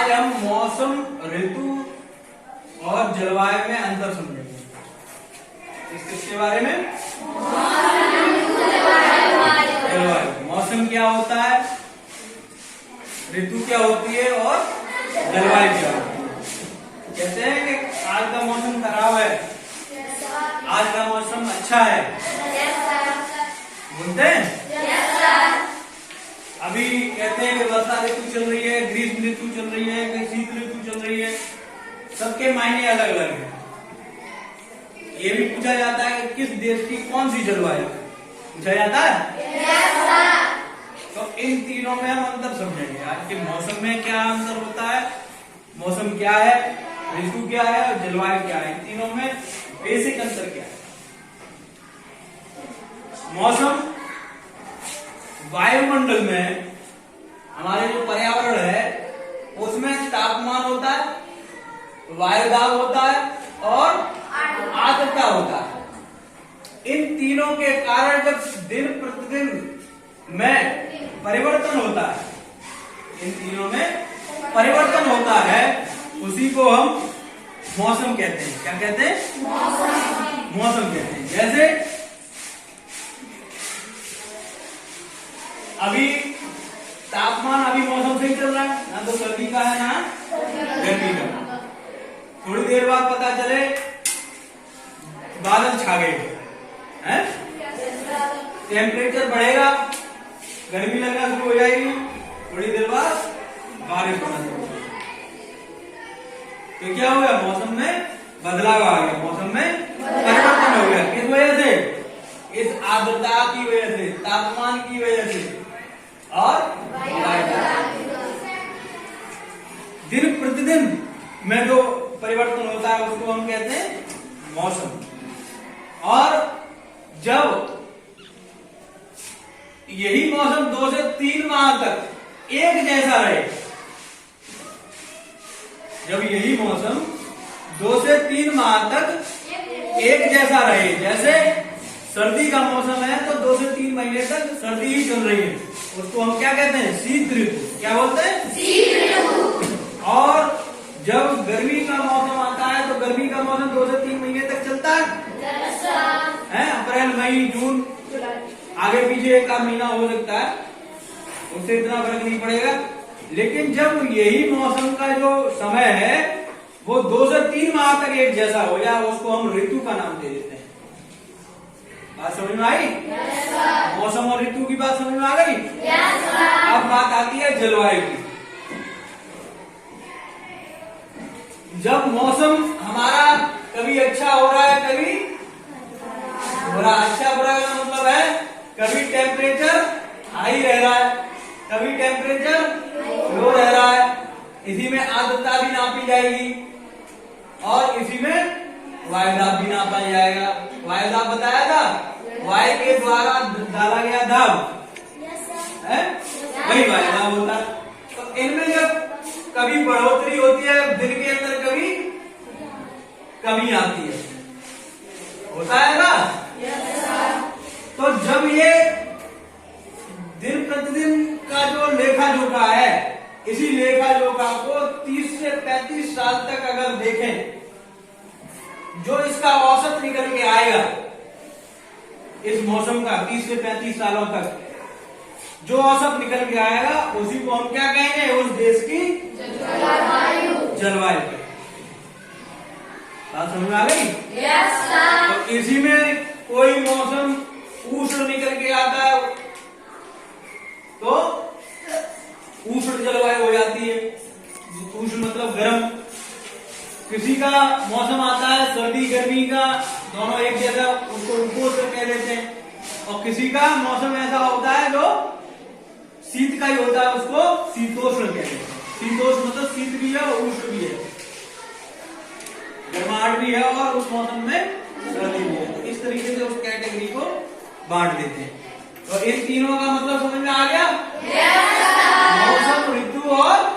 आज हम मौसम, ऋतु और जलवायु में अंतर समझेंगे। किसके बारे में? जलवायु। मौसम क्या होता है, ऋतु क्या होती है और जलवायु क्या होती है। कहते हैं कि आज का मौसम खराब है, आज का मौसम अच्छा है, बोलते हैं। अभी कहते हैं कि वर्षा ऋतु चल रही है, ग्रीष्म ऋतु चल रही है, कहीं शीत ऋतु चल रही है। सबके मायने अलग अलग हैं। ये भी पूछा जाता है कि किस देश की कौन सी जलवायु, पूछा जाता है। तो इन तीनों में हम अंतर समझेंगे। आज के मौसम में क्या अंतर होता है, मौसम क्या है, ऋतु क्या है और जलवायु क्या है, इन तीनों में बेसिक अंतर क्या है। मौसम वायुमंडल में, हमारे जो पर्यावरण है उसमें तापमान होता है, वायुदाब होता है और आर्द्रता होता है। इन तीनों के कारण जब दिन प्रतिदिन में परिवर्तन होता है, इन तीनों में परिवर्तन होता है, उसी को हम मौसम कहते हैं। क्या कहते हैं? मौसम कहते हैं। जैसे अभी तापमान, अभी मौसम सही चल रहा है, ना तो सर्दी का है ना गर्मी का। थोड़ी देर बाद पता चले बादल छा गए हैं, टेम्परेचर बढ़ेगा, गर्मी लगना शुरू हो जाएगी, थोड़ी देर बाद बारिश होना शुरू हो जाएगी। तो क्या हो गया, मौसम में बदलाव आ गया, मौसम में परिवर्तन हो गया। किस वजह से? इस आर्द्रता की वजह से, तापमान की वजह से और दिन प्रतिदिन में जो परिवर्तन होता है उसको हम कहते हैं मौसम। और जब यही मौसम 2 से 3 माह तक एक जैसा रहे, जब यही मौसम 2 से 3 माह तक एक जैसा रहे, जैसे सर्दी का मौसम है तो 2 से 3 महीने तक सर्दी ही चल रही है, उसको हम क्या कहते हैं? शीत ऋतु। क्या बोलते हैं? शीत ऋतु। और जब गर्मी का मौसम आता है तो गर्मी का मौसम 2 से 3 महीने तक चलता है, अप्रैल, मई, जून, आगे पीछे एक आध महीना हो सकता है, उससे इतना फर्क नहीं पड़ेगा। लेकिन जब यही मौसम का जो समय है वो 2 से 3 माह तक एक जैसा हो जाए, उसको हम ऋतु का नाम दे देते हैं। बात समझ में आई? मौसम और ऋतु की बात समझ में आ गई? अब बात आती है जलवायु की। जब मौसम हमारा कभी अच्छा हो रहा है, कभी बुरा। अच्छा बुरा का मतलब है कभी टेम्परेचर हाई रह रहा है, कभी टेम्परेचर लो रह रहा है, इसी में आर्द्रता भी नापी जाएगी और इसी में वायुदाब भी नापा जाएगा। वायुदाब बताया था, वायु के द्वारा डाला गया दाब है, वही वायुदाब होता है। तो इनमें जब कभी बढ़ोतरी होती है दिन के अंदर, कभी कमी आती है, होता है ना। तो जब ये दिन प्रतिदिन का जो लेखा जोखा है, इसी लेखा जोखा को 30 से 35 साल तक अगर देखें, जो इसका औसत निकल के आएगा इस मौसम का 30 से 35 सालों तक जो औसत निकल के आएगा, उसी को हम क्या कहेंगे? उस देश की जलवायु। बात समझ में आ गई? तो इसी में कोई मौसम उष्ण निकल के आता है तो उष्ण जलवायु हो जाती है। उष्ण मतलब गर्म। किसी का मौसम आता है सर्दी गर्मी का दोनों एक जैसा, उसको उपोष्ण कह देते हैं। और किसी का मौसम ऐसा होता है जो शीत का ही होता है, उसको शीतोष्ण कहते हैं। शीतोष्ण मतलब शीत भी है और उष्ण भी है, गर्माहट भी है और उस मौसम में सर्दी भी है। तो इस तरीके से उस कैटेगरी को बांट देते हैं। तो इन तीनों का मतलब समझ में आ गया? मौसम, ऋतु और